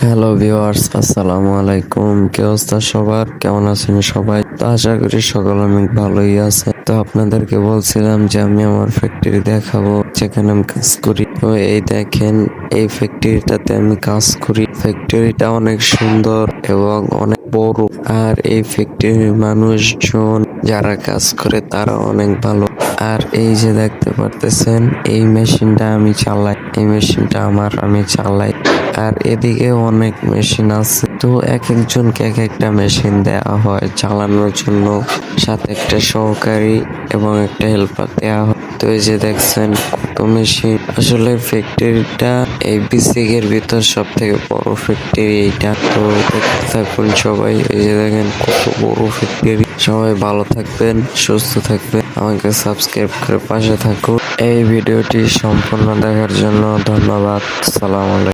Hello viewers, আসসালামু আলাইকুম। কি অবস্থা সবার? কেমন আছেন সবাই? তো আশা করি সকল অনেক ভালোই আছে। তো আপনাদেরকে বলছিলাম যে আমি আমার ফ্যাক্টরি দেখাবো যেখানে আমি কাজ করি। তো এই দেখেন, এই ফ্যাক্টরিটাতে আমি কাজ করি। ফ্যাক্টরিটা অনেক সুন্দর এবং অনেক বড়। আর এই ফ্যাক্টরির মানুষজন যারা কাজ করে তারা অনেক ভালো। আর এই যে দেখতে পারতেছেন, এই মেশিনটা আমি চালাই। এই মেশিনটা আমার, আমি চালাই। আর এদিকে অনেক মেশিন আছে। তো এক একজনকে এক একটা মেশিন দেওয়া হয় চালানোর জন্য, সাথে একটা সহকারী এবং একটা হেল্পার দেওয়া হয়। তো এই যে দেখছেন কত মেশিন। আসলে ফ্যাক্টরিটা এই বিসিক এর ভিতর সব থেকে বড় ফ্যাক্টরি এইটা। তো দেখতে থাকুন সবাই। এই যে দেখেন কত বড় ফ্যাক্টরি। সবাই ভালো থাকবেন, সুস্থ থাকবেন, আমাকে সাবস্ক্রাইব করে পাশে থাকুন। এই ভিডিওটি সম্পূর্ণ দেখার জন্য ধন্যবাদ। সালাম আলাইকুম।